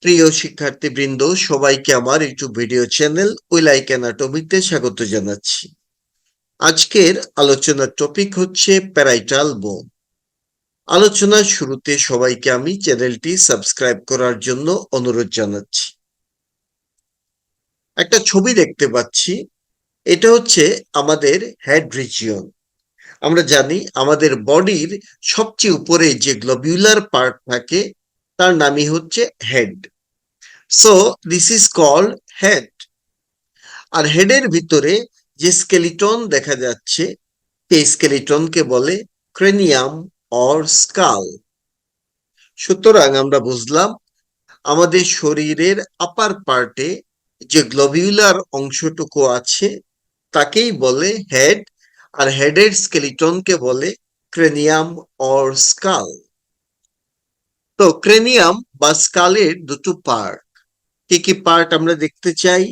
প্রিয় শিক্ষার্থীবৃন্দ, সবাইকে আমার YouTube video channel we like অ্যানাটমিতে স্বাগত জানাচ্ছি। আজকের আলোচনার টপিক হচ্ছে প্যারাইটাল বোন। আলোচনার শুরুতে সবাইকে আমি চ্যানেলটি সাবস্ক্রাইব করার জন্য অনুরোধ জানাচ্ছি। একটা ছবি দেখতে পাচ্ছি, এটা হচ্ছে আমাদের হেড রিজিয়ন। আমরা জানি আমাদের বডির সবচেয়ে উপরে যে গ্লোবিউলার পার্ট থাকে তার নামই হচ্ছে head. So this is called head. আর হেডের ভিতরে যে স্কেলিটন দেখা যাচ্ছে সেই স্কেলিটনকে বলে ক্রেনিয়াম অর স্কাল। সুতরাং আমরা বুঝলাম আমাদের শরীরের আপার পার্টে যে গ্লোবিউলার অংশটুকু আছে তাকেই বলে হেড, আর হেডের স্কেলিটনকে বলে ক্রেনিয়াম অর স্কাল। তো ক্রেনিয়াম বা স্কালের দুটো পার্ট, কি কি পার্ট আমরা দেখতে চাই।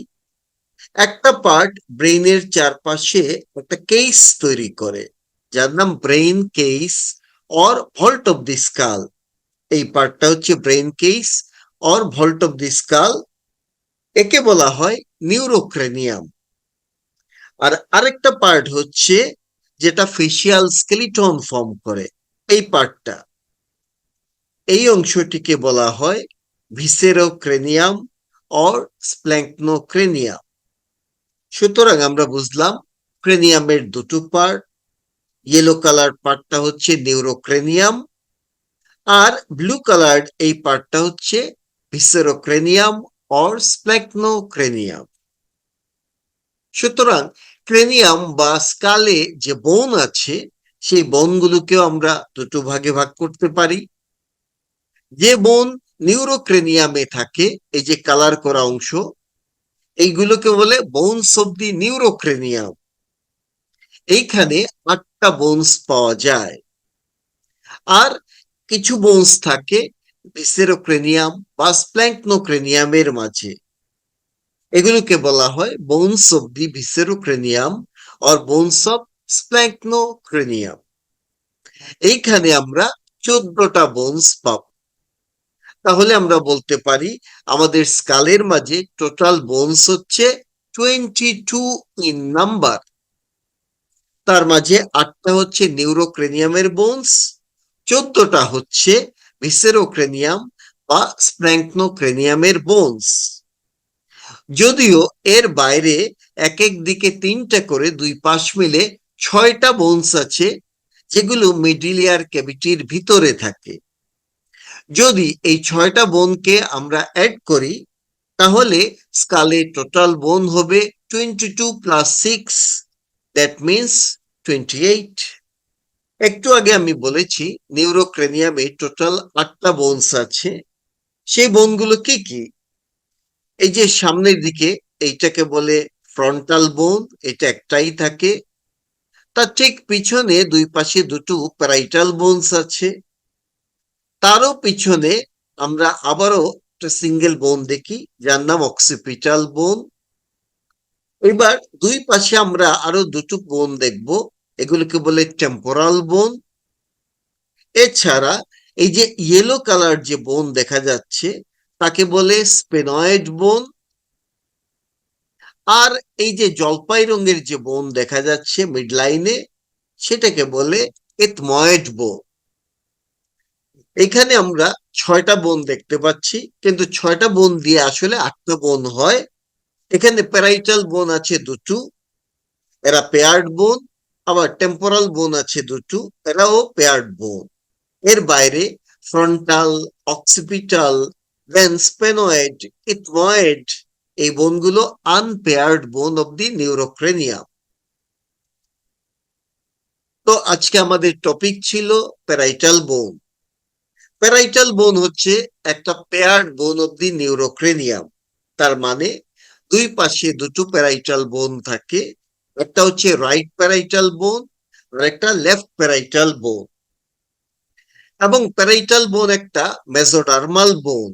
একটা পার্ট ব্রেইনের চারপাশে একটা কেস তৈরি করে, যার নাম brain case or vault of the skull. এই পার্টটা হচ্ছে brain case or vault of the skull. একে বলা হয় নিউরোক্রেনিয়াম। আর আরেকটা পার্ট হচ্ছে যেটা ফেসিয়াল স্কেলিটন ফর্ম করে, এই পার্টটা, এই অংশটিকে বলা হয় ভিসেরোক্রেনিয়াম অর স্প্ল্যাঙ্কনোক্রেনিয়াম। সুতরাং আমরা বুঝলাম ক্রেনিয়ামের দুটো পার্ট। ইয়েলো কালার পার্টটা হচ্ছে নিউরোক্রেনিয়াম, আর ব্লু কালার এই পার্টটা হচ্ছে ভিসেরোক্রেনিয়াম অর স্প্ল্যাকনোক্রেনিয়াম। সুতরাং ক্রেনিয়াম বা স্কালে যে বোন আছে সেই বোনগুলোকেও আমরা দুটো ভাগে ভাগ করতে পারি। যে বোন নিউরোক্রেনিয়ামে থাকে, এই যে কালার করা অংশ, এইগুলোকে বলে বোনস অফ দি নিউরোক্রেনিয়াম। এইখানে 8টা বোনস পাওয়া যায়। আর কিছু বোনস থাকে ভিসেরোক্রেনিয়াম বা স্প্ল্যাঙ্কনোক্রেনিয়ামের মাঝে, এগুলোকে বলা হয় bones of the viscerocranium or bones of splanchnocranium. এইখানে আমরা 14টা বোনস পাব। তাহলে আমরা বলতে পারি আমাদের স্কালের মাঝে টোটাল বোনস হচ্ছে 22 ইন নাম্বার। তার মাঝে 8টা হচ্ছে নিউরোক্রেনিয়ামের বোনস, 14টা হচ্ছে ভিসেরোক্রেনিয়াম বা স্প্ল্যাঙ্কনোক্রেনিয়ামের বোনস। যদিও এর বাইরে এক এক দিকে 3টা করে দুই পাশ মিলে 6টা বোনস আছে, যেগুলো মিডিলিয়ার ক্যাভিটির ভিতরে থাকে। যদি এই 6টা বোনকে আমরা অ্যাড করি তাহলে স্কালে টোটাল বোন হবে 22 প্লাস 6, দ্যাট মিনস 28। একটু আগে আমি বলেছি নিউরোক্রেনিয়ামে টোটাল 8টা বোনস আছে। সেই বোনগুলো কি কি? এই যে সামনের দিকে এইটাকে বলে ফ্রন্টাল বোন, এটা একটাই থাকে। তার ঠিক পিছনে দুই পাশে দুটো প্যারাইটাল বোনস আছে। তারও পিছনে আমরা আবারও একটা সিঙ্গেল বোন দেখি, যার নাম অক্সিপিটাল বোন। এবার দুই পাশে আমরা আরো দুটো বোন দেখব, এগুলোকে বলে টেম্পোরাল বোন। এছাড়া এই যে ইয়েলো কালার যে বোন দেখা যাচ্ছে তাকে বলে স্পেনয়েড বোন। আর এই যে জলপাই রঙের যে বোন দেখা যাচ্ছে মিড লাইনে, সেটাকে বলে এথময়েড বোন। এখানে আমরা 6টা বোন দেখতে পাচ্ছি, কিন্তু 6টা বোন দিয়ে আসলে 8টা বোন হয়। এখানে প্যারাইটাল বোন আছে দুটো, এরা পেয়ার্ড বোন। আবার টেম্পোরাল বোন আছে দুটো, এরাও পেয়ার্ড বোন। এর বাইরে ফ্রন্টাল, অক্সিপিটাল, দেন স্পেনয়েড, ইথময়েড, এই বোনগুলো আনপেয়ার্ড বোন অব দি নিউরোক্রেনিয়াম। তো আজকে আমাদের টপিক ছিল প্যারাইটাল বোন। প্যারাইটাল বোন হচ্ছে একটা পেয়ার্ড বোন অব দি নিউরোক্রেনিয়াম। তার মানে দুই পাশে দুটো প্যারাইটাল বোন থাকে, একটা হচ্ছে রাইট প্যারাইটাল বোন আর একটা লেফট প্যারাইটাল বোন। এবং প্যারাইটাল বোন একটা মেসোডার্মাল বোন।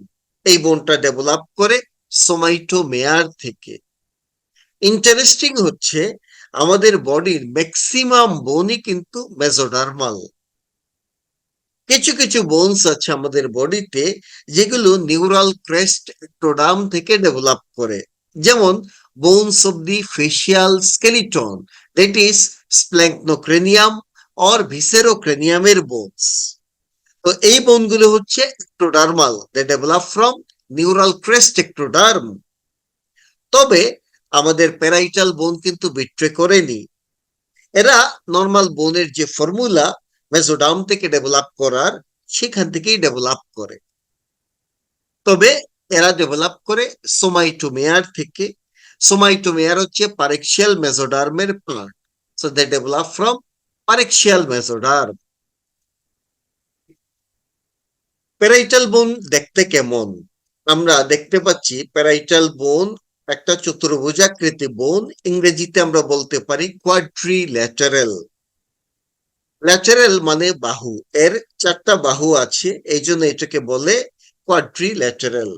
এই বোনটা ডেভেলপ করে সোমাইটোমেয়ার থেকে। ইন্টারেস্টিং হচ্ছে আমাদের বডির ম্যাক্সিমাম বোনই কিন্তু মেসোডার্মাল, কিছু কিছু বোনস আছে আমাদের বডিতে যেগুলো নিউরাল ক্রেস্ট এক্টোডার্ম থেকে ডেভেলপ করে, যেমন bones of the facial skeleton, that is splanchnocranium or ভিসেরোক্রেনিয়ামের বোনস। তো এই বোনগুলো হচ্ছে ectodermal, they develop from neural crest ectoderm. তবে আমাদের প্যারাইটাল বোন কিন্তু বিট্রে করেনি, এরা নর্মাল বোনের যে ফর্মুলা মেসোডার্ম থেকে ডেভেলপ করার, সেখান থেকেই ডেভেলপ করে। তবে এরা ডেভেলপ করে সোমাইটোমেয়ার থেকে। সোমাইটোমেয়ার হচ্ছে পারেক্সিয়াল মেসোডার্মের part, so they develop from paraxial mesoderm. Parietal bone দেখতে কেমন? আমরা দেখতে পাচ্ছি প্যারাইটাল বোন একটা চতুর্ভুজাকৃতি বোন, ইংরেজিতে আমরা বলতে পারি কোয়াড্রিল্যাটারাল। ল্যাটারাল মানে বাহু, এর চারটা বাহু আছে, এই জন্য এটাকে বলে কোয়াড্রিল্যাটারাল।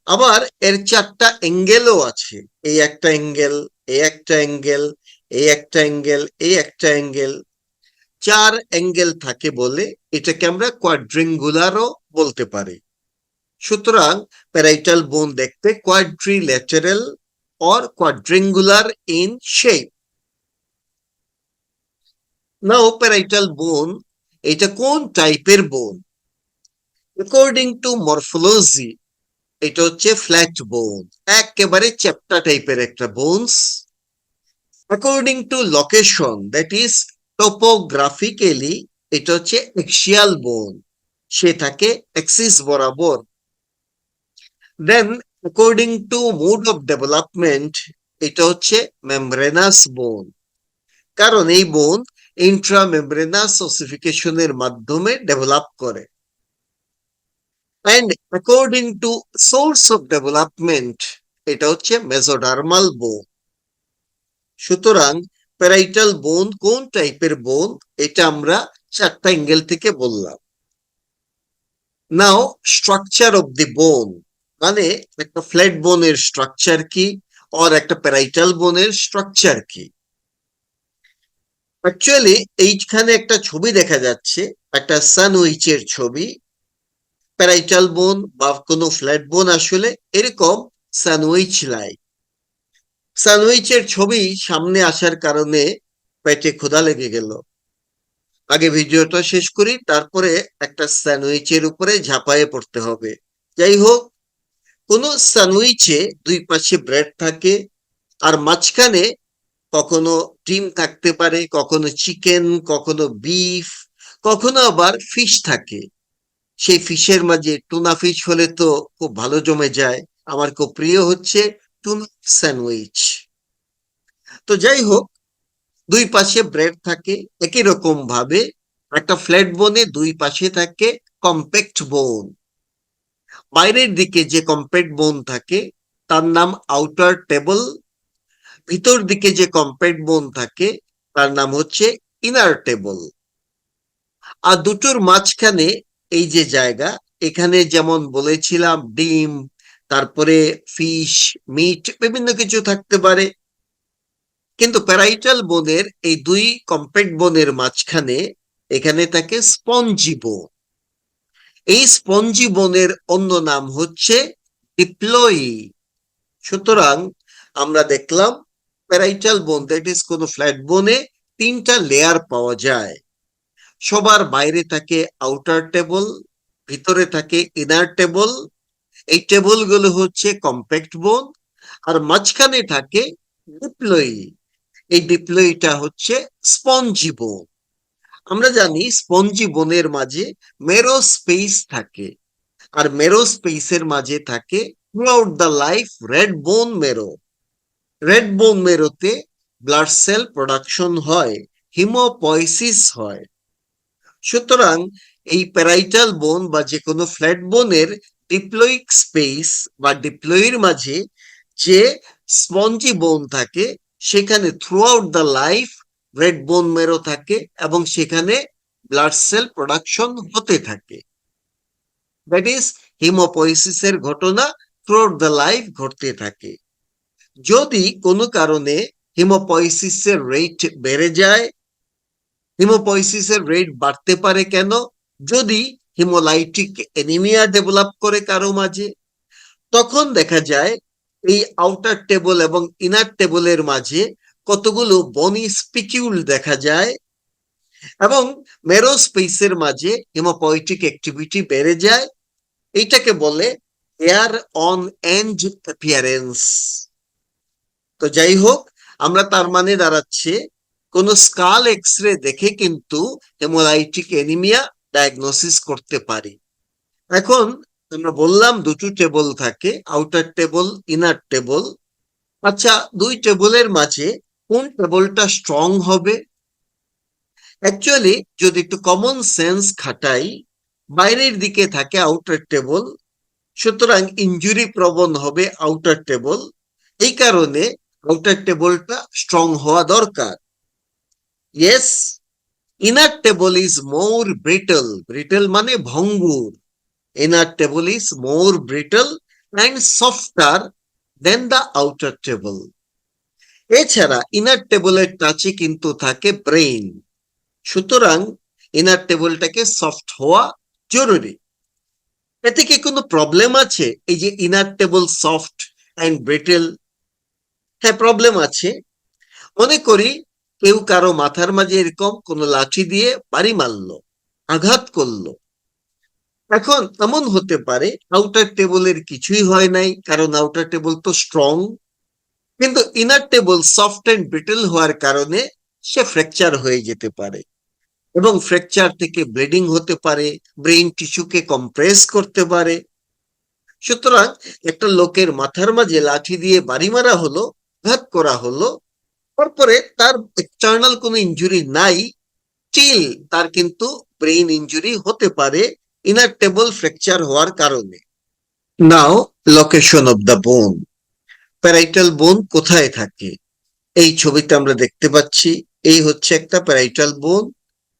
আবার এর চারটা অ্যাঙ্গেলও আছে, এই একটা অ্যাঙ্গেল, এই একটা অ্যাঙ্গেল, এই একটা অ্যাঙ্গেল, এই একটা অ্যাঙ্গেল, চার অ্যাঙ্গেল থাকে বলে এটাকে আমরা কোয়াড্রিঙ্গুলারও বলতে পারি। সুতরাং প্যারাইটাল বোন দেখতে quadrilateral or quadrangular in shape. Now parietal bone এটা কোন টাইপের বোন? অ্যাকর্ডিং টু মরফোলজি এটা হচ্ছে ফ্ল্যাট বোন, একেবারে চ্যাপ্টা টাইপের একটা bones. According to location, that is topographically, এটা হচ্ছে এক্সিয়াল বোন, সে থাকে এক্সিস বরাবর। Then according to mode of development, এটা হচ্ছে মেমব্রেনাস বোন, কারণ এই বোন ইন্ট্রামেমব্রেনাস ওসিফিকেশনের মাধ্যমে ডেভেলপ করে। And according to source of development, এটা হচ্ছে মেসোডার্মাল বোন। সুতরাং প্যারাইটাল বোন কোন টাইপের বোন, এটা আমরা চারটা অ্যাঙ্গেল থেকে বললাম। নাও স্ট্রাকচার অফ দি বোন, মানে একটা ফ্ল্যাট বোনের স্ট্রাকচার কি, আর একটা প্যারাইটাল বোনের স্ট্রাকচার কি। অ্যাকচুয়ালি এইখানে একটা ছবি দেখা যাচ্ছে, একটা স্যানউইচের ছবি। প্যারাইটাল বোন বা কোনো ফ্ল্যাট বোন আসলে এরকম স্যানউইচ লাই। স্যানউইচের ছবি সামনে আসার কারণে পেটে ক্ষুধা লেগে গেল। আগে ভিডিওটা শেষ করি, তারপরে একটা স্যান্ডউইচের উপরে ঝাঁপায়ে পড়তে হবে। যাই হোক, কোনো স্যান্ডউইচে দুই পাশে ব্রেড থাকে, আর মাঝখানে কখনো ডিম থাকতে পারে, কখনো চিকেন, কখনো বিফ, কখনো আবার ফিশ থাকে। সেই ফিশের মাঝে টুনা ফিশ হলে তো খুব ভালো জমে যায়। আমার খুব প্রিয় হচ্ছে টুনা স্যান্ডউইচ। তো যাই হোক, দুই পাশে ব্রেড থাকে। একই রকম ভাবে একটা ফ্ল্যাট বোনে দুই পাশে থাকে কম্প্যাক্ট বোন। বাইরের দিকে যে কম্প্যাক্ট বোন থাকে তার নাম আউটার টেবল, ভিতর দিকে যে কম্প্যাক্ট বোন থাকে তার নাম হচ্ছে ইনার টেবল। আর দুটোর মাঝখানে এই যে জায়গা, এখানে যেমন বলেছিলাম ডিম, তারপরে ফিশ, মিট, বিভিন্ন কিছু থাকতে পারে। কিন্তু প্যারাইটাল বোনের এই দুই কম্প্যাক্ট বোনের মাঝখানে এখানে থাকে স্পঞ্জি বোন। এই স্পঞ্জি বোনের অন্য নাম হচ্ছে ডিপ্লয়ি। সুতরাং আমরা দেখলাম প্যারাইটাল বোন, দ্যাট ইজ কোন ফ্ল্যাট বোনে তিনটা লেয়ার পাওয়া যায়। সবার বাইরে থাকে আউটার টেবল, ভিতরে থাকে ইনার টেবল। এই টেবল গুলো হচ্ছে কম্প্যাক্ট বোন, আর মাঝখানে থাকে ডিপ্লয়ি। এই ডিপ্লয়িটা হচ্ছে স্পঞ্জি বোন। আমরা জানি স্পঞ্জি বোনের মাঝে মেরো স্পেস থাকে, আর মেরো স্পেসের মাঝে থাকে থ্রুআউট দ্য লাইফ রেড বোন মেরো। রেড বোন মেরোতে ব্লাড সেল প্রোডাকশন হয়, হিমোপয়সিস হয়। সুতরাং এই প্যারাইটাল বোন বা যে কোনো ফ্ল্যাট বোনের ডিপ্লয়িক স্পেস বা ডিপ্লয়ির মাঝে যে স্পঞ্জি বোন থাকে, সেখানে through out the life red বোন মেরো থাকে এবং সেখানে ব্লাড সেল প্রোডাকশন হতে থাকে। দ্যাট ইজ হিমোপয়সিসের ঘটনা থ্রু আউট দ্য লাইফ ঘটতে থাকে। যদি কোনো কারণে হিমোপয়সিসের রেট বেড়ে যায়, হিমোপয়সিসের রেট বাড়তে পারে কেন? যদি হিমোলাইটিক অ্যানিমিয়া ডেভেলপ করে কারো মাঝে, তখন দেখা যায় এই আউটার টেবল এবং ইনার টেবলের মাঝে কতগুলো বনি স্পিকিউল দেখা যায়, এবং মেরোস্পেসের মাঝে হিমোপয়েটিক অ্যাক্টিভিটি বেড়ে যায়। এইটাকে বলে হেয়ার অন এন্ড অ্যাপিয়ারেন্স। তো যাই হোক, আমরা তার মানে দাঁড়াচ্ছে কোন স্কাল এক্সরে দেখে কিন্তু হেমোলাইটিক অ্যানিমিয়া ডায়াগনোসিস করতে পারি। এখন আমরা বললাম দুটো টেবল থাকে, আউটার টেবল, ইনার টেবল। আচ্ছা, দুই টেবলের মাঝে কোন টেবলটা স্ট্রং হবে? অ্যাকচুয়ালি যদি একটু কমন সেন্স খাটাই, বাইরের দিকে থাকে আউটার টেবল, সুতরাং ইনজুরি প্রবণ হবে আউটার টেবল। এই কারণে আউটার টেবলটা স্ট্রং হওয়া দরকার। Yes, inner table is more brittle. Brittle মানে ভঙ্গুর। Inner table is more brittle and softer than the outer table. এছাড়া ইনার টেবলের টাচে কিন্তু থাকে ব্রেইন, সুতরাং ইনার টেবলটাকে সফট হওয়া জরুরি। এতে কি কোনো প্রবলেম আছে এই যে ইনার টেবল সফট অ্যান্ড ব্রিটেল? হ্যাঁ, প্রবলেম আছে। মনে করি কেউ কারো মাথার মাঝে এরকম কোনো লাঠি দিয়ে বাড়ি মারলো, আঘাত করলো। এখন এমন হতে পারে আউটার টেবলের কিছুই হয় নাই, কারণ আউটার টেবল তো স্ট্রং, কিন্তু ইনার টেবল সফট অ্যান্ড ব্রিটেল হওয়ার কারণে সে ফ্র্যাকচার হয়ে যেতে পারে, এবং ফ্র্যাকচার থেকে ব্লিডিং হতে পারে, ব্রেইন টিস্যুকে কম্প্রেস করতে পারে। সুতরাং একটা লোকের মাথার মাঝে লাঠি দিয়ে বাড়ি মারা হলো, আঘাত করা হলো, তারপরে তার এক্সটার্নাল কোনো ইনজুরি নাই, স্টিল তার কিন্তু ব্রেইন ইনজুরি হতে পারে ইনার টেবল ফ্র্যাকচার হওয়ার কারণে। Now, location of the bone. Parietal bone কোথায় থাকে? এই ছবিতে আমরা দেখতে পাচ্ছি, এই হচ্ছে একটা প্যারাইটাল বোন,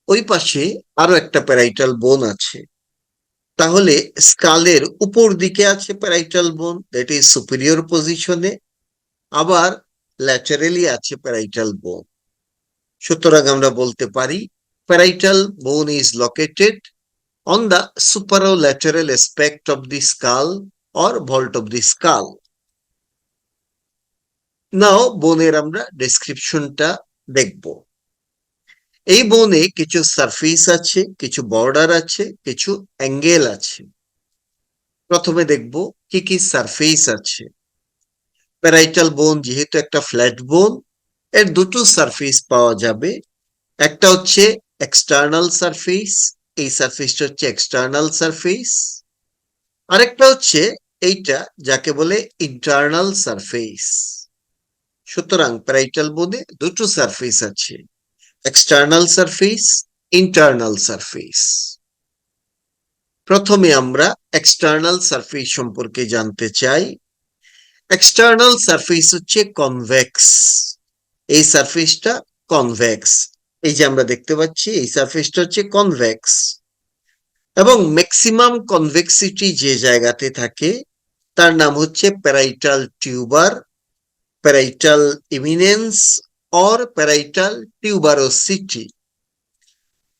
ওই পাশে আরো একটা প্যারাইটাল বোন আছে। তাহলে স্কালের উপর দিকে আছে প্যারাইটাল বোন, দ্যাট ইজ সুপিরিয়র পজিশনে, আবার ল্যাটারালি আছে প্যারাইটাল বোন। সুতরাং আমরা বলতে পারি parietal bone is located on the superolateral aspect of the skull or vault of the skull. Now বোনের আমরা ডেসক্রিপশনটা দেখব। এই বোনে কিছু সারফেস আছে, কিছু বর্ডার আছে, কিছু অ্যাঙ্গেল আছে। প্রথমে দেখব কি কি সারফেস আছে। প্যারাইটাল বোন যেহেতু একটা ফ্ল্যাট বোন, এর দুটো সারফেস পাওয়া যাবে। একটা হচ্ছে এক্সটার্নাল সারফেস, এই সারফেসটা হচ্ছে এক্সটার্নাল সারফেস। আরেকটা হচ্ছে এইটা, যাকে বলে ইন্টারনাল সারফেস। সুতরাং প্যারাইটাল বোনে দুটো সারফেস আছে, এক্সটার্নাল সারফেস, ইন্টারনাল সারফেস। প্রথমে আমরা এক্সটার্নাল সারফেস সম্পর্কে জানতে চাই। এক্সটার্নাল সারফেস হচ্ছে কনভেক্স। এই সারফেসটা কনভেক্স। এই যে আমরা দেখতে পাচ্ছি এই সারফেসটা হচ্ছে কনভেক্স, এবং ম্যাক্সিমাম কনভেক্সিটি যে জায়গাতে থাকে তার নাম হচ্ছে parietal tuber, parietal eminence or parietal tuberosity.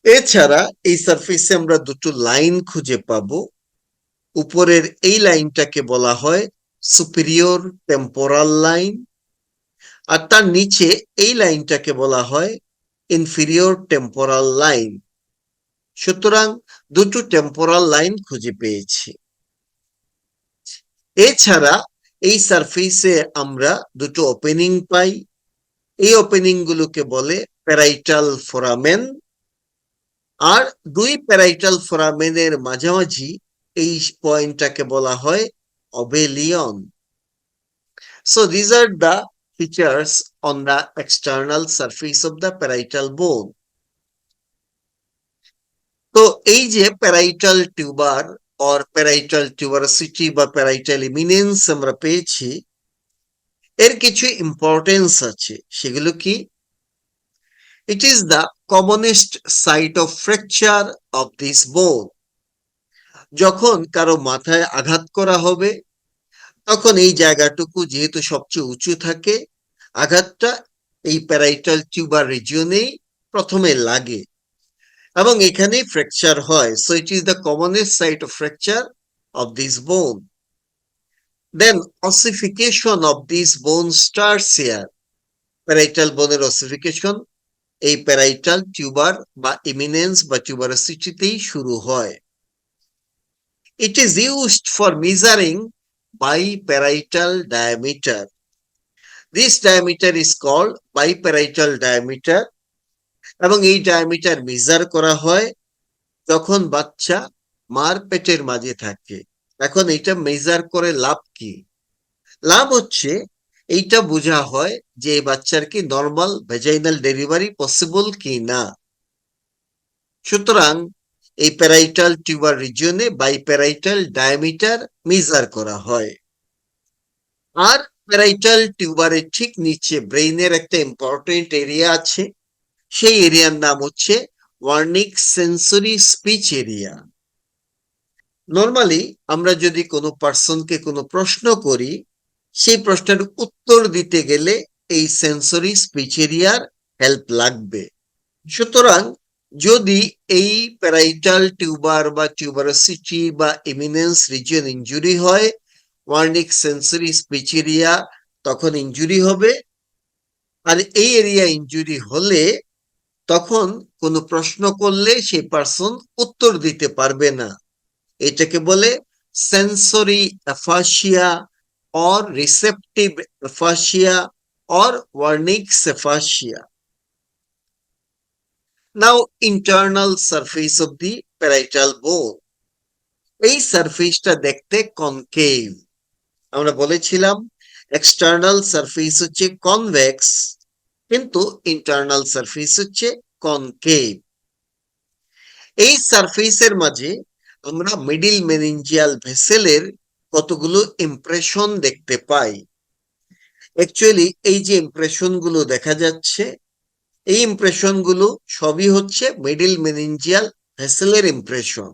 এছাড়া এই সারফেসে আমরা দুটো লাইন খুঁজে পাবো। উপরের এই লাইনটাকে বলা হয় সুপিরিয়র টেম্পোরাল লাইন, আর তার নিচে এই লাইনটাকে বলা হয় ইনফিরিয়র টেম্পোরাল লাইন। সুতরাং দুটো টেম্পোরাল লাইন খুঁজে পেয়েছি। এছাড়া এই সারফেসে আমরা দুটো ওপেনিং পাই। এই ওপেনিং গুলোকে বলে প্যারাইটাল ফোরামেন, আর দুই প্যারাইটাল ফোরামেনের মাঝামাঝি এই পয়েন্টটাকে বলা হয় অবেলিয়ন। So these are the features on the external surface of the parietal bone. তো এই যে parietal tuber or parietal tuberosity বা প্যারাইটাল ইমিনেন্স আমরা পেয়েছি, এর কিছু ইম্পর্টেন্স আছে। সেগুলো কি? It is the commonest site of fracture of this bone. যখন কারো মাথায় আঘাত করা হবে, তখন এই জায়গাটুকু যেহেতু সবচেয়ে উঁচু থাকে, আঘাতটা এই প্যারাইটাল টিউবার রিজিয়নেই প্রথমে লাগে এবং এখানেই ফ্র্যাকচার হয়। So it is the commonest site of fracture of this bone. Then ossification of this bone starts here. Parietal bone ossification এই প্যারাইটাল টিউবার বা ইমিনেন্স বা টিউবারোসিটিতেই শুরু হয়। It is used for measuring biparietal diameter. This diameter is called biparietal diameter এবং এই diameter measure করা হয় যখন বাচ্চা মার পেটের মাঝে থাকে। এখন এটা মেজার করে লাভ কি? লাভ হচ্ছে এইটা বোঝা হয় যে এই বাচ্চার কি নর্মাল ভেজাইনাল ডেলিভারি পসিবল কি না। সুতরাং এই প্যারাইটাল টিউবার রিজিয়নে বাইপ্যারাইটাল ডায়ামিটার মেজার করা হয়। আর প্যারাইটাল টিউবারের ঠিক নিচে ব্রেইনের একটা ইম্পর্টেন্ট এরিয়া আছে, সেই এরিয়ার নাম হচ্ছে Wernicke sensory speech area. Normally আমরা যদি কোনো পার্সনকে কোনো প্রশ্ন করি, সেই প্রশ্নের উত্তর দিতে গেলে এই সেন্সরি স্পিচ এরিয়ার হেল্প লাগবে। সুতরাং যদি এই প্যারাইটাল টিউবার বা টিউবারোসিটি বা ইমিনেন্স রিজিয়ন ইনজুরি হয়, ওয়ার্নিক সেন্সরি স্পিচ এরিয়া তখন ইনজুরি হবে। আর এই এরিয়া ইনজুরি হলে তখন কোনো প্রশ্ন করলে সেই পার্সন উত্তর দিতে পারবে না। এটাকে বলে sensory aphasia or receptive aphasia or warning aphasia. Now internal surface of the parietal bone. এই সারফেসটা দেখতে কনকেভ। আমরা বলেছিলাম এক্সটার্নাল সারফেস হচ্ছে কনভেক্স, কিন্তু ইন্টারনাল সারফেস হচ্ছে কনকেভ। এই সারফেসের মাঝে আমরা মিডিল মেনিনজিয়াল ভেসেলের কতগুলো ইমপ্রেশন দেখতে পাই। অ্যাকচুয়ালি এই যে ইমপ্রেশন গুলো দেখা যাচ্ছে, এই ইমপ্রেশন গুলো সবই হচ্ছে মিডিল মেনিনজিয়াল ভেসেলের ইমপ্রেশন।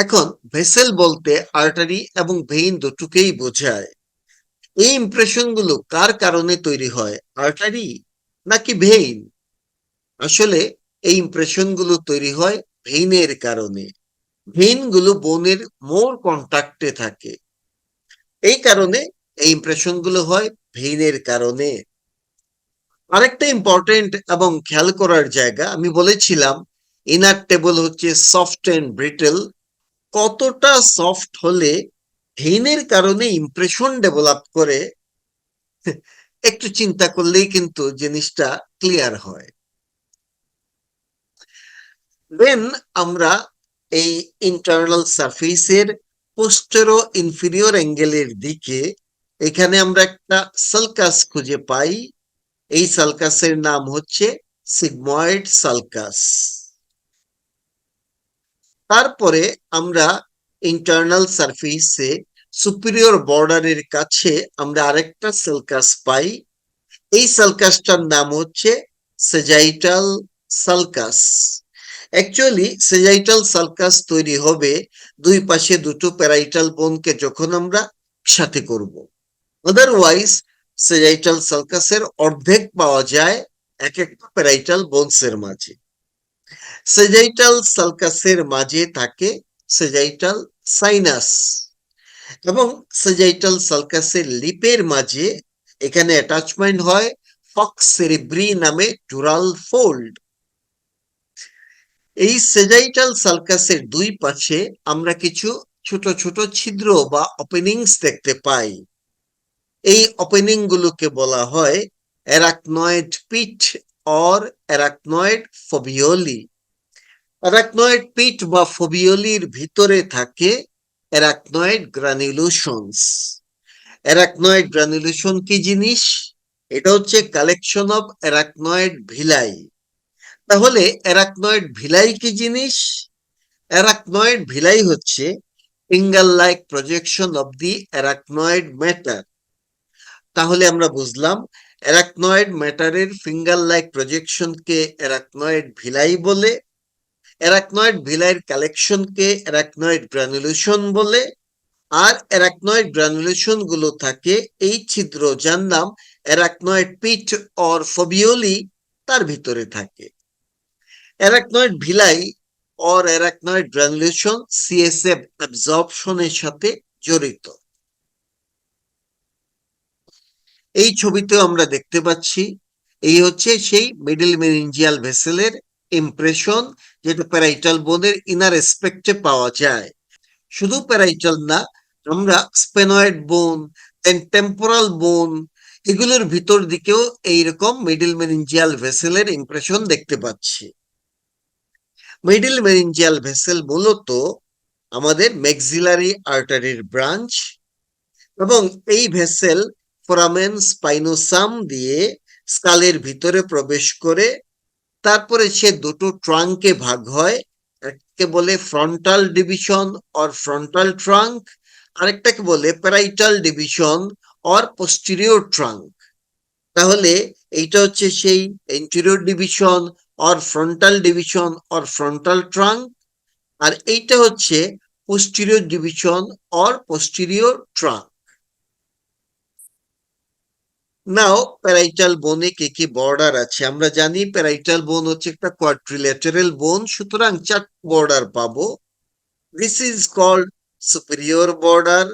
এখন ভেসেল বলতে আর্টারি এবং ভেইন দুটোকেই বোঝায়। এই ইমপ্রেশন গুলো কার কারণে তৈরি হয়, আর্টারি নাকি ভেইন? আসলে এই ইমপ্রেশন গুলো তৈরি হয় ভেইনের কারণে। ভেইন গুলো বোনের মোর কন্টাক্টে থাকে, এই কারণে এই ইমপ্রেশন গুলো হয় ভেইনের কারণে। আরেকটা ইম্পর্টেন্ট এবং খেয়াল করার জায়গা, আমি বলেছিলাম ইনার টেবল হচ্ছে সফট এন্ড ব্রিটেল। কতটা সফট হলে ভেইনের কারণে ইমপ্রেশন ডেভেলপ করে, একটু চিন্তা করলেই কিন্তু জিনিসটা ক্লিয়ার হয়। দেন আমরা এই ইন্টারনাল সারফেসের পোস্টেরো ইনফিরিয়র অ্যাঙ্গেলের দিকে এখানে আমরা একটা সালকাস খুঁজে পাই। এই সালকাসের নাম হচ্ছে সিগময়েড সালকাস। তারপরে আমরা ইন্টারনাল সারফেসে সুপিরিয়র বর্ডারের কাছে আমরা আরেকটা সালকাস পাই। এই সালকাসটার নাম হচ্ছে সেজাইটাল সালকাস। অ্যাকচুয়ালি সেজাইটাল সালকাস তৈরি হবে দুই পাশে দুটো প্যারাইটাল বোনকে যখন আমরা সাথে করব। আদারওয়াইজ সেজাইটাল সালকাসের অর্ধেক পাওয়া যায় এক একটা প্যারাইটাল বোনসের মাঝে। সেজাইটাল সালকাসের মাঝে থাকে সেজাইটাল সাইনাস এবং সেজাইটাল সালকাসের লিপের মাঝে এখানে অ্যাটাচমেন্ট হয় ফক্স সেরিব্রি নামে ডুরাল ফোল্ড। এই সেজাইটাল সালকাসের দুই পাশে আমরা কিছু ছোট ছোট ছিদ্র বা ওপেনিংস দেখতে পাই। এই ওপেনিং গুলোকে বলা হয় arachnoid pit or arachnoid foveoli. Arachnoid pit বা ফোভিওলির ভিতরে থাকে অ্যারাকনয়েড গ্রানুলেশনস। অ্যারাকনয়েড গ্রানুলেশন কি জিনিস? এটা হচ্ছে কালেকশন অফ অ্যারাকনয়েড ভিলাই। তাহলে অ্যারাকনয়েড ভিলাই কি জিনিস? অ্যারাকনয়েড ভিলাই হচ্ছে finger like projection of the arachnoid matter. তাহলে আমরা বুঝলাম অ্যারাকনয়েড ম্যাটারের ফিঙ্গার লাইক প্রজেকশনকে অ্যারাকনয়েড ভিলাই বলে, অ্যারাকনয়েড ভিলাইয়ের কালেকশনকে অ্যারাকনয়েড গ্রানুলেশন বলে, আর অ্যারাকনয়েড গ্রানুলেশন গুলো থাকে এই ছিদ্র যার নাম অ্যারাকনয়েড পিট অর ফোভিওলি, তার ভিতরে থাকে। Arachnoid villi or arachnoid granulation CSF অ্যাবজর্পশনের সাথে জড়িত। এই ছবিতেও আমরা দেখতে পাচ্ছি এই হচ্ছে সেই মিডল মেরিনজিয়াল ভেসেলের ইমপ্রেশন, যেটা প্যারাইটাল বোনের ইনার এসপেক্টে পাওয়া যায়। শুধু প্যারাইটাল না, আমরা স্পেনয়েড বোন, টেম্পোরাল বোন, এগুলোর ভিতর দিকেও এইরকম মিডল মেরিনজিয়াল ভেসেলের ইমপ্রেশন দেখতে পাচ্ছি। মিডল মেরিনজিয়াল ভেসেল মূলত আমাদের ম্যাক্সিলারি আর্টারির ব্রাঞ্চ, এবং এই ভেসেল ফোরামেন স্পাইনোসাম দিয়ে স্কালের ভিতরে প্রবেশ করে তারপরে সে দুটো ট্রাঙ্কে ভাগ হয়। একটাকে বলে frontal division or frontal trunk, আরেকটাকে বলে parietal division or posterior trunk. তাহলে এইটা হচ্ছে সেই anterior division or frontal division or frontal trunk, আর এইটা হচ্ছে posterior division or posterior trunk. Now parietal বোনে কি কি বর্ডার আছে আমরা জানি। প্যারাইটাল বোন হচ্ছে একটা কোয়াড্রিল্যাটারাল বোন, সুতরাং 4 বর্ডার পাবো। This is called superior border,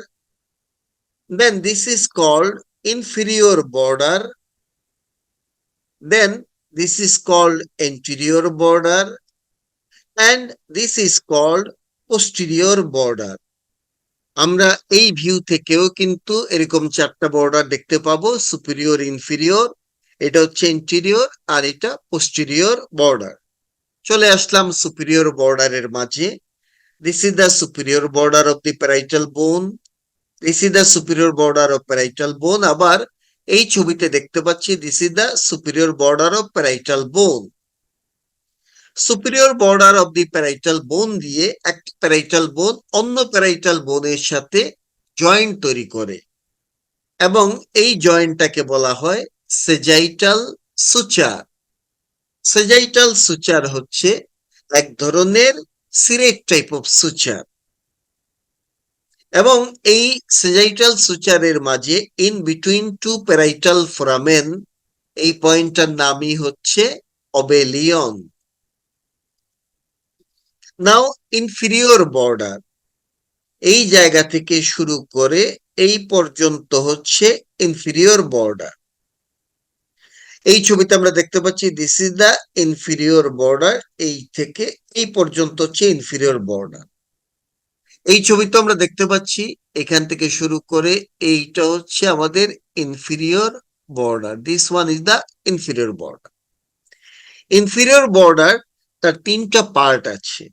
then this is called inferior border, then this is called anterior border, and this is called posterior border. আমরা এই ভিউ থেকেও কিন্তু এরকম 4টা বর্ডার দেখতে পাবো, সুপিরিয়র, ইনফিরিয়র, এটা হচ্ছে ইন্টেরিয়র, আর এটা পোস্টেরিয়র বর্ডার। চলে আসলাম সুপিরিয়র বর্ডারের মাঝে। This is the superior border of the parietal bone, this is the superior border of parietal bone. আবার এই ছবিতে দেখতে পাচ্ছি this is the superior border of parietal bone. Superior border of the parietal bone দিয়ে একটা parietal বোন অন্য parietal বোনের সাথে জয়েন্ট তৈরি করে, এবং এই জয়েন্টটাকে বলা হয় সেজাইটাল সুচার। সেজাইটাল সুচার হচ্ছে এক ধরনের সিরেট টাইপ অফ সুচার, এবং এই সেজাইটাল সুচারের মাঝে in between two parietal foramen, এই পয়েন্টটার নামই হচ্ছে অবেলিয়ন। নাও ইনফিরিয়র বর্ডার, এই জায়গা থেকে শুরু করে এই পর্যন্ত হচ্ছে ইনফিরিয়র বর্ডার। এই ছবিতে আমরা দেখতে পাচ্ছি this is the inferior border, এই থেকে এই পর্যন্ত হচ্ছে ইনফিরিয়র বর্ডার। এই ছবিতে আমরা দেখতে পাচ্ছি এখান থেকে শুরু করে এইটা হচ্ছে আমাদের inferior border, this one is the inferior border. Inferior border তার 3টা পার্ট আছে।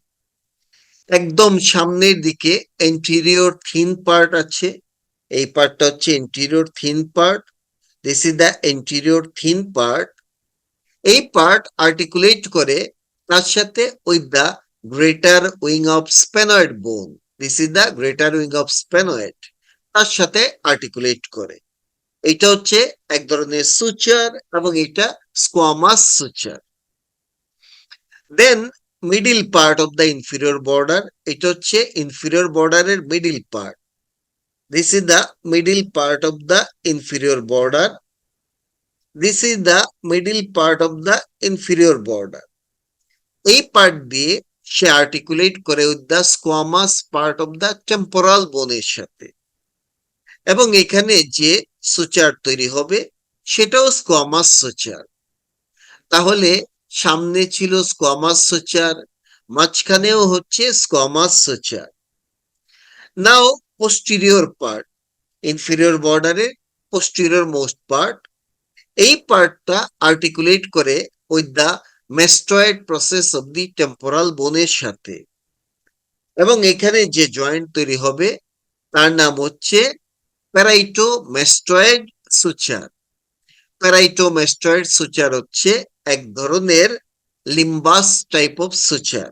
একদম সামনের দিকে এন্টেরিয়র থিন পার্ট আছে, এই পার্টটা হচ্ছে anterior thin part, this is the anterior thin part. এই পার্ট আর্টিকুলেট করে তার সাথে with the greater wing of sphenoid bone, this is the greater wing of sphenoid, তার সাথে আর্টিকুলেট করে। এটা হচ্ছে এক ধরনের সুচার, এবং এটা squamous suture. Then middle part of the inferior border, এটা হচ্ছে ইনফিরিয়র বর্ডারের middle part, this is the middle part of the inferior border, this is the middle part of the inferior border. এই part দিয়ে সে articulate করে with the squamous part of the temporal বোনের সাথে, এবং এখানে যে সুচার তৈরি হবে সেটাও স্কোয়ামাস সুচার। তাহলে সামনে ছিল স্কোয়ামাস সুচার, মাঝখানেও হচ্ছে squamous suture. Now posterior part, inferior বর্ডারের পোস্টেরিয়র মোস্ট পার্ট, এই পার্টটা আর্টিকুলেট করে with the mastoid process of the temporal বোনের সাথে, এবং এখানে যে জয়েন্ট তৈরি হবে তার নাম হচ্ছে প্যারাইটোমেস্টয়েড সুচার। প্যারাইটোমেস্টয়েড সুচার হচ্ছে এক ধরনের লিম্বাস type of suture.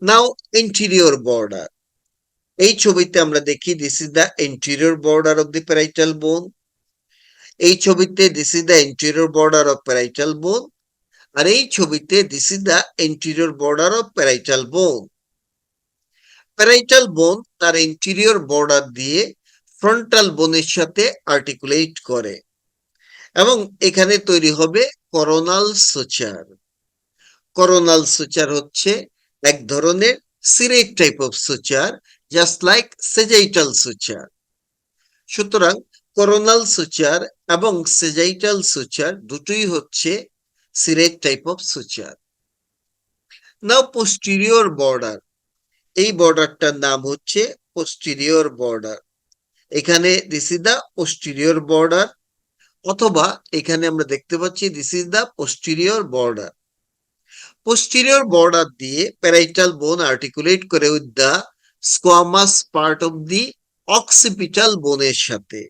Now interior border, এই ছবিতে আমরা দেখি this is the interior border of the parietal বোন, এই ছবিতে this is the interior border of parietal বোন, আর এই ছবিতে this is the interior border of parietal বোন। প্যারাইটাল বোন তার ইন্টেরিয়র বর্ডার দিয়ে ফ্রন্টাল বোনের সাথে আর্টিকুলেট করে, এবং এখানে তৈরি হবে করোনাল সুচার। করোনাল সুচার হচ্ছে এক ধরনের serrate type of suture, just like sagittal suture. সুতরাং করোনাল সুচার এবং সেজাইটাল সুচার দুটোই হচ্ছে serrate type of suture. Now posterior border, এই বর্ডারটার নাম হচ্ছে পোস্টেরিয়র বর্ডার। এখানে this is the posterior border, অথবা এখানে আমরা দেখতে পাচ্ছি this is the posterior border. Posterior border দিয়ে প্যারাইটাল বোন আর্টিকুলেট করে with the squamous part of the occipital বোনের সাথে,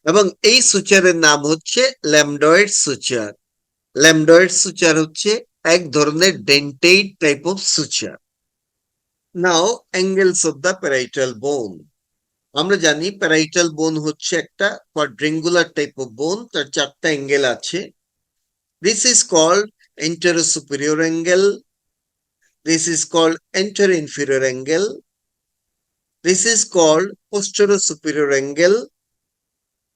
এবং এই সুচারের নাম হচ্ছে ল্যামডয়েড সুচার। ল্যামডয়েড সুচার হচ্ছে এক ধরনের dentate type of suture. Now angles of the parietal bone. আমরা জানি প্যারাইটাল বোন হচ্ছে একটা কোয়াড্রেঙ্গুলার টাইপ অফ বোন, তার চারটা অ্যাঙ্গেল আছে। This is called anterior superior angle, this is called anterior inferior angle, this is called posterior superior angle,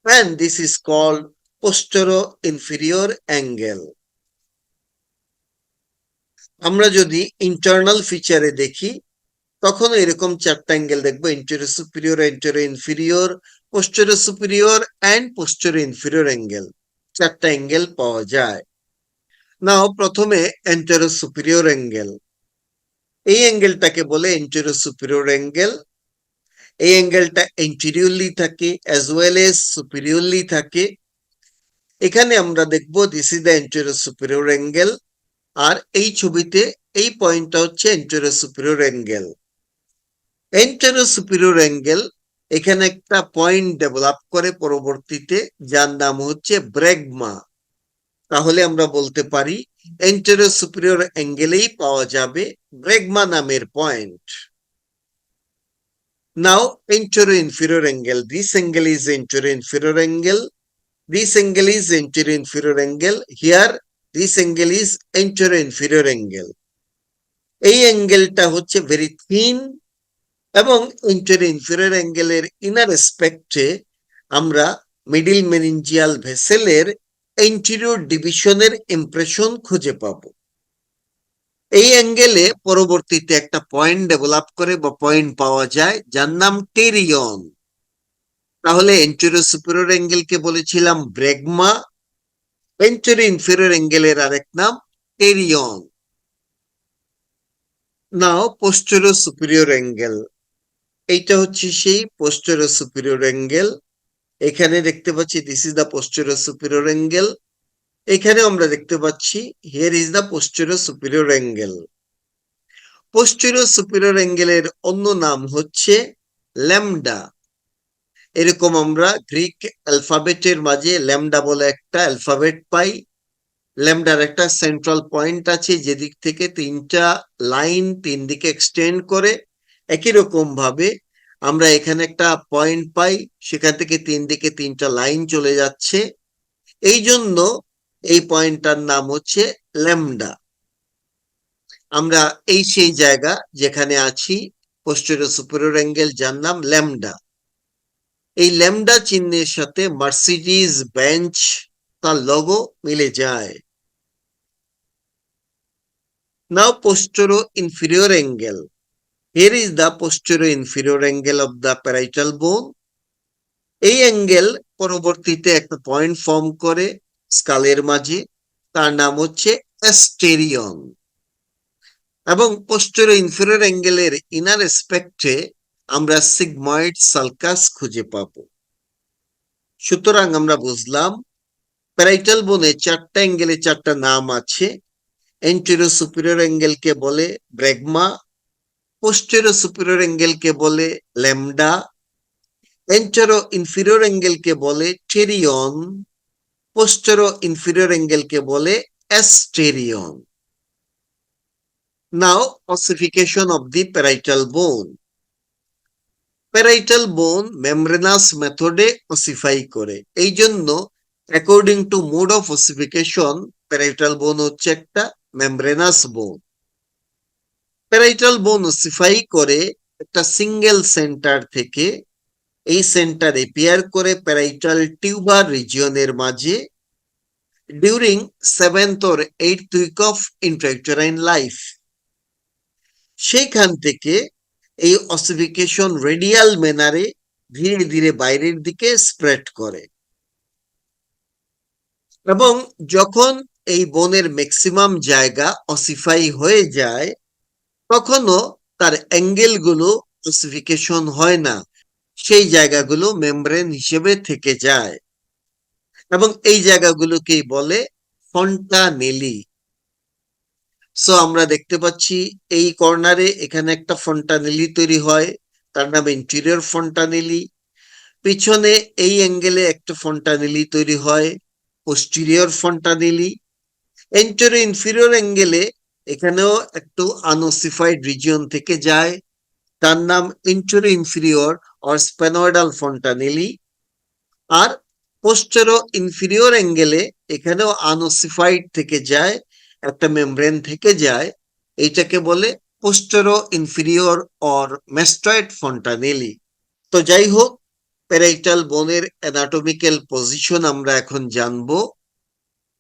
and this is called posterior inferior angle. আমরা যদি ইন্টারনাল ফিচারে দেখি তখন এরকম চারটা অ্যাঙ্গেল দেখবো, anterior superior, anterior inferior, posterior superior and posterior inferior angle, চারটা angle পাওয়া যায়। নাও প্রথমে anterior superior angle, এই অ্যাঙ্গেলটাকে বলে anterior superior angle। এই অ্যাঙ্গেলটা এন্টেরিয়রলি থাকে অ্যাজ ওয়েল এজ সুপিরিয়রলি থাকে। এখানে আমরা দেখব this is the anterior superior angle, আর এই ছবিতে এই পয়েন্টটা হচ্ছে anterior superior angle। anterior superior angle এখানে একটা পয়েন্ট ডেভেলপ করে পরবর্তীতে, যার নাম হচ্ছে ব্র্যাগমা। তাহলে আমরা বলতে পারি anterior superior angle-এই পাওয়া যাবে ব্র্যাগমা নামের point. Now anterior inferior angle, this angle is anterior inferior angle, this angle is anterior inferior angle, here this angle is anterior inferior angle। এই অ্যাঙ্গেলটা হচ্ছে ভেরি থিন, এবং anterior inferior angle এর inner অ্যাসপেক্টে আমরা middle meningeal ভেসেলের anterior ডিভিশনের impression খুঁজে পাবো। এই অ্যাঙ্গেলে পরবর্তীতে একটা পয়েন্ট ডেভেলপ করে বা পয়েন্ট পাওয়া যায় যার নাম টেরিয়ন। তাহলে anterior superior angle কে বলেছিলাম ব্র্যাগমা, anterior inferior angle এর আরেক নাম টেরিয়ন। নাও posterior superior angle, এইটা হচ্ছে সেই posterior superior angle। এখানে দেখতে পাচ্ছি this is the posterior superior angle, এখানে আমরা দেখতে পাচ্ছি here is the posterior superior angle। posterior superior angle এর অন্য নাম হচ্ছে ল্যামডা। এরকম আমরা গ্রিক অ্যালফাবেটের মাঝে ল্যামডা বলে একটা অ্যালফাবেট পাই। ল্যামডার একটা সেন্ট্রাল পয়েন্ট আছে যেদিক থেকে তিনটা লাইন তিন দিকে এক্সটেন্ড করে, একই রকম ভাবে আমরা এখানে একটা পয়েন্ট পাই, সেখান থেকে তিন দিকে তিনটা লাইন চলে যাচ্ছে, এই জন্য এই পয়েন্টটার নাম হচ্ছে ল্যামডা। আমরা এই সেই জায়গা যেখানে আছি, পোস্টেরিয়র সুপিরিয়র অ্যাঙ্গেল, যার নাম ল্যামডা। এই ল্যামডা চিহ্নের সাথে মার্সিডিজ বেঞ্চ তার লোগো মিলে যায়। নাও posterior inferior angle, here is the posterior inferior angle of the parietal bone। এই অ্যাঙ্গেল পরবর্তীতে একটা পয়েন্ট ফর্ম করে স্কালের মাঝে, তার নাম হচ্ছে অ্যাস্টেরিয়ন। এবং posterior inferior angle এর ইনার অ্যাসপেক্টে আমরা সিগময়েড সালকাস খুঁজে পাবো। সুতরাং আমরা বুঝলাম প্যারাইটাল বোনে চারটা অ্যাঙ্গেলে চারটা নাম আছে। anterior superior angle কে বলে ব্র্যাগমা, posterior superior angle কে বলে ল্যামডা, anterior inferior angle কে বলে টেরিয়ন, posterior inferior angle কে বলে অ্যাস্টেরিয়ন। Now ossification of the parietal bone. Parietal বোন মেমব্রেনাস মেথডে অসিফাই করে, এই জন্য according to mode of ossification parietal বোন হচ্ছে একটা মেমব্রেনাস বোন। প্যারাইটাল বোন অসিফাই করে একটা সিঙ্গেল সেন্টার থেকে, এই সেন্টার এপিয়ার করে প্যারাইটাল টিউবার রিজিয়নের মাঝে, during 7th or 8th week of intrauterine life. সেইখান থেকে এই অসিফিকেশন রেডিয়াল ম্যানারে ধীরে ধীরে বাইরের দিকে স্প্রেড করে এবং যখন এই বোনের ম্যাক্সিমাম জায়গা অসিফাই হয়ে যায় তখনও তার অ্যাঙ্গেলগুলো অসিফিকেশন হয় না, সেই জায়গাগুলো মেমব্রেন হিসেবে থেকে যায় এবং এই জায়গাগুলোকেই বলে ফন্টানেলি। সো আমরা দেখতে পাচ্ছি এই কর্নারে এখানে একটা ফন্টানেলি তৈরি হয়, তার নাম ইন্টেরিয়র ফন্টানেলি। পিছনে এই অ্যাঙ্গেলে একটা ফন্টানেলি তৈরি হয়, পোস্টেরিয়র ফন্টানেলি। এন্টেরিয়র ইনফিরিয়র অ্যাঙ্গেলে এখানেও একটু আনওসিফাইড রিজিয়ন থেকে যায়, তার নাম anterior inferior or sphenoidal fontanelle. আর পোস্টেরো ইনফিরিয়র অ্যাঙ্গেলে এখানেও আনওসিফাইড থেকে যায়, একটা মেমব্রেন থেকে যায়, এইটাকে বলে পোস্টেরো ইনফিরিয়র অর ম্যাস্টয়েড ফন্টানেলি। তো যাই হোক, প্যারাইটাল বোনের অ্যানাটমিক্যাল পজিশন আমরা এখন জানবো।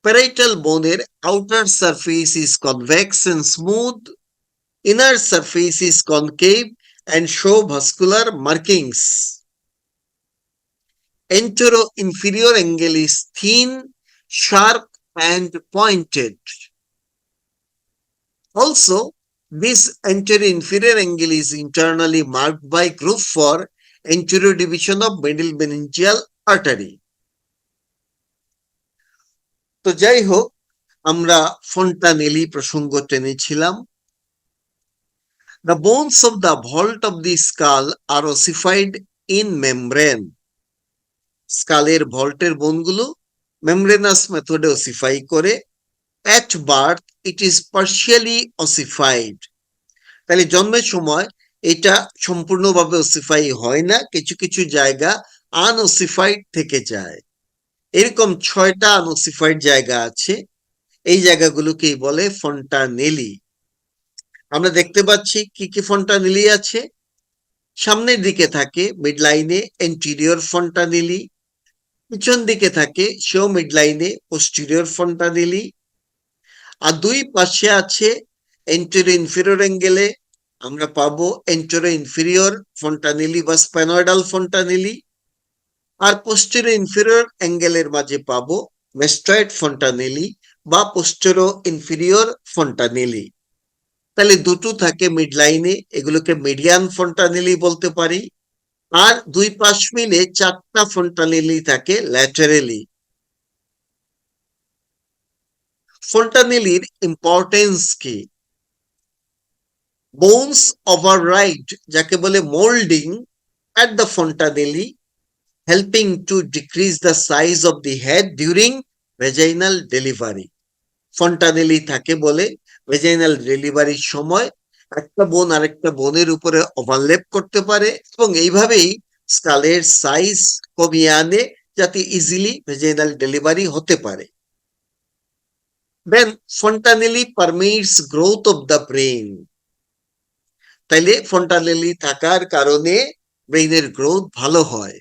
প্যারাইটাল বোনের outer surface is convex and smooth, inner surface is concave and show vascular markings. Anterior-inferior angle is thin, sharp, and pointed. Also, this anterior-inferior angle is internally marked by groove for anterior division of middle meningeal artery. তো যাই হোক, আমরা fontanelle প্রসঙ্গ টেনেছিলাম। The bones of the vault of the skull are ossified in membrane. স্কালের ভল্টের বোনগুলো membranous মেথডে ossify করে। At birth it is partially ossified. তাহলে জন্মের সময় এটা সম্পূর্ণভাবে অসিফাই হয় না, কিছু কিছু জায়গা আনঅসিফাইড থেকে যায়। এরকম 6টা আনঅসিফাইড জায়গা আছে, এই জায়গাগুলোকেই বলে ফন্টানেলি। আমরা দেখতে পাচ্ছি কি কি ফন্টানেলি আছে। সামনের দিকে থাকে মিড লাইনে এন্টিরিয়র ফন্টানেলি, পিছন দিকে থাকে সেও মিড লাইনে পোস্টেরিয়র ফন্টানেলি, আর দুই পাশে আছে এন্টেরিয়র ইনফেরিয়র অ্যাঙ্গেলে আমরা পাবো এন্টেরিয়র ইনফেরিয়র ফন্টানেলি বা স্প্যানয়েডাল ফন্টানেলি, আর পোস্টেরিয়র ইনফেরিয়র অ্যাঙ্গেলের মাঝে পাবো ম্যাস্টয়েড ফন্টানেলি বা পোস্টেরিয়র ইনফেরিয়র ফন্টানেলি। তাহলে দুটো থাকে মিড লাইনে, এগুলোকে মিডিয়ান ফন্টানেলি বলতে পারি। আর দুই পাশ মিলে 4টা ফন্টানেলি থাকে ল্যাটারালি। ফন্টানেলির ইম্পর্টেন্স কি? বোনস ওভাররাইড, যাকে বলে moulding at the fontanelli, helping to decrease the size of the head during vaginal delivery. Fontanelle থাকে বলে ভেজাইনাল ডেলিভারির সময় একটা বোন আরেকটা বোনের উপরে ওভারল্যাপ করতে পারে এবং এইভাবেই স্কালের সাইজ কমিয়ে আনে যাতে ইজিলি ভেজাইনাল ডেলিভারি হতে পারে। Then fontanelli permits growth of the brain. তাইলে ফন্টানেলি থাকার কারণে ব্রেইনের গ্রোথ ভালো হয়।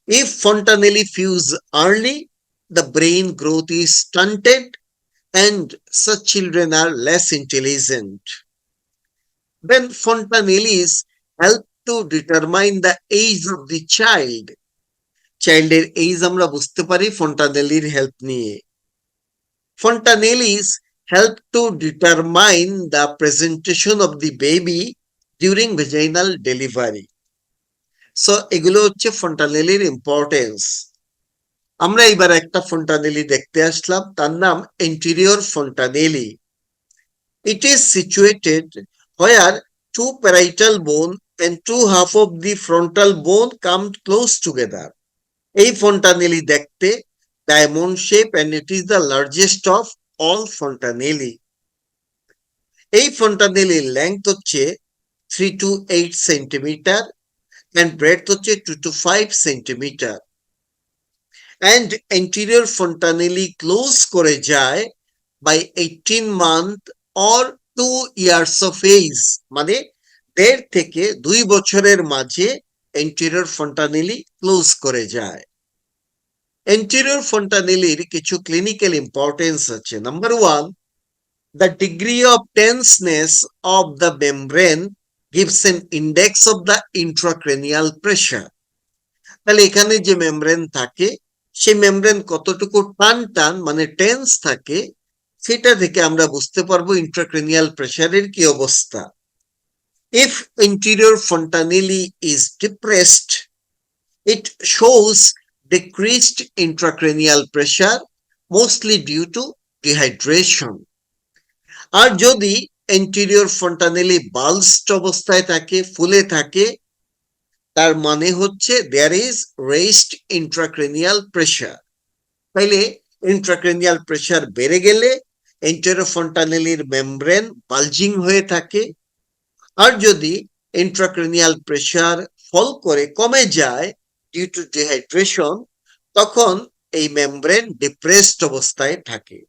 If fontanelli fuse early, the brain growth is stunted and such children are less intelligent. Then fontanellis help to determine the age of the child. চাইল্ডের age আমরা বুঝতে পারি ফন্টানেলির হেল্প নিয়ে। Fontanellis help to determine the presentation of the baby during vaginal delivery. So এগুলো হচ্ছে ফন্টানেলির importance. আমরা এবার একটা ফন্টানেলি দেখতে আসলাম, তার নাম anterior fontanelle. It is situated where two parietal bone and two half of the frontal bone come close together. এই fontanelle দেখতে diamond shape and it is the largest of all fontanelli. এই ফন্টানেলির length হচ্ছে 3 to 8 centimetre and breadth হচ্ছে 2 to 5 centimetre. And anterior fontanelli close করে যায় by 18 month or 2 years of age, মানে 1.5 থেকে 2 বছরের মাঝে anterior fontanelli ক্লোজ করে যায়। Anterior fontanelle কিছু clinical importance আছে. Number one, the degree of tenseness of the membrane gives an index of the intracranial pressure. তাহলে এখানে যে মেমব্রেন থাকে সেই মেমব্রেন কতটুকু টান মানে টেন্স থাকে সেটা থেকে আমরা বুঝতে পারবো ইন্ট্রাক্রেনিয়াল প্রেসারের কি অবস্থা. If anterior fontanelle is depressed, it shows decreased intracranial pressure, mostly due to dehydration. আর যদি anterior fontanelle bulged অবস্থায় থাকে, ফুলে থাকে, তার মানে হচ্ছে there is raised intracranial pressure. তাইলে intracranial pressure বেড়ে গেলে anterior fontanelleর মেমব্রেন বালজিং হয়ে থাকে. আর যদি intracranial pressure ফল করে কমে যায় ডিউ টু ডিহাইড্রেশন, তখন এই মেমব্রেন ডিপ্রেসড অবস্থায় থাকে.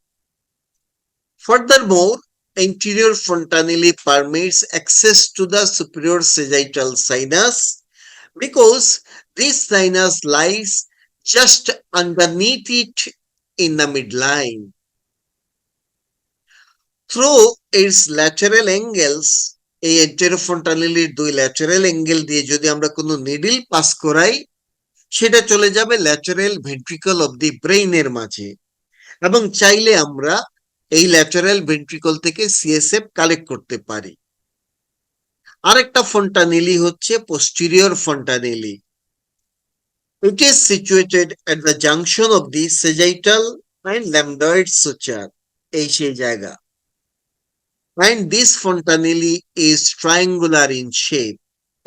Furthermore, anterior fontanelle permits access to the superior sagittal sinus because this sinus lies just underneath it in the midline. Through its lateral angles, এই anterior fontanelle দুই lateral angle দিয়ে যদি আমরা কোনো নিডল পাস করাই, সেটা চলে যাবে ল্যাটারাল ভেন্ট্রিকল অফ দি ব্রেইনের মাঝে, এবং চাইলে আমরা এই ল্যাটারাল ভেন্ট্রিকল থেকে সিএসএফ কালেক্ট করতে পারি. আরেকটা ফন্টানেলি হচ্ছে posterior fontanelle. It is situated at the junction of the sagittal and lambdoid suture. এই সেই জায়গা. And this fontanelle is triangular in shape.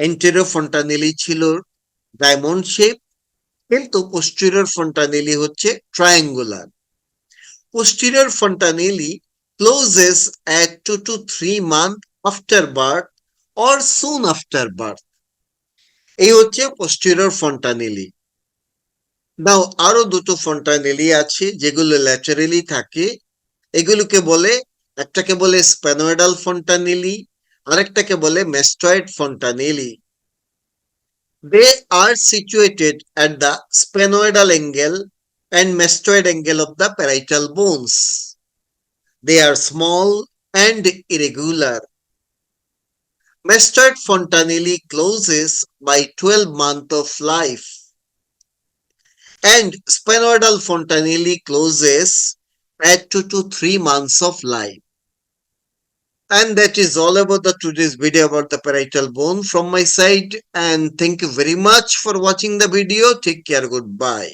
Anterior fontanelle ছিল ডায়মন্ড শেপ, কিন্তু posterior fontanelle হচ্ছে triangular. Posterior fontanelle closes at 2 to 3 months after birth or soon after birth. এই হচ্ছে posterior fontanelle. নাও আরো দুটো ফন্টানেলি আছে যেগুলো ল্যাটারালি থাকে. এগুলোকে বলে, একটাকে বলে স্প্যানোয়েডাল ফন্টানেলি, আরেকটাকে বলে mastoid fontanelle. They are situated at the sphenoidal angle and mastoid angle of the parietal bones. They are small and irregular. Mastoid fontanelle closes by 12 months of life, and sphenoidal fontanelle closes at 2 to 3 months of life. And that is all about the today's video about the parietal bone from my side, and thank you very much for watching the video. Take care. Goodbye.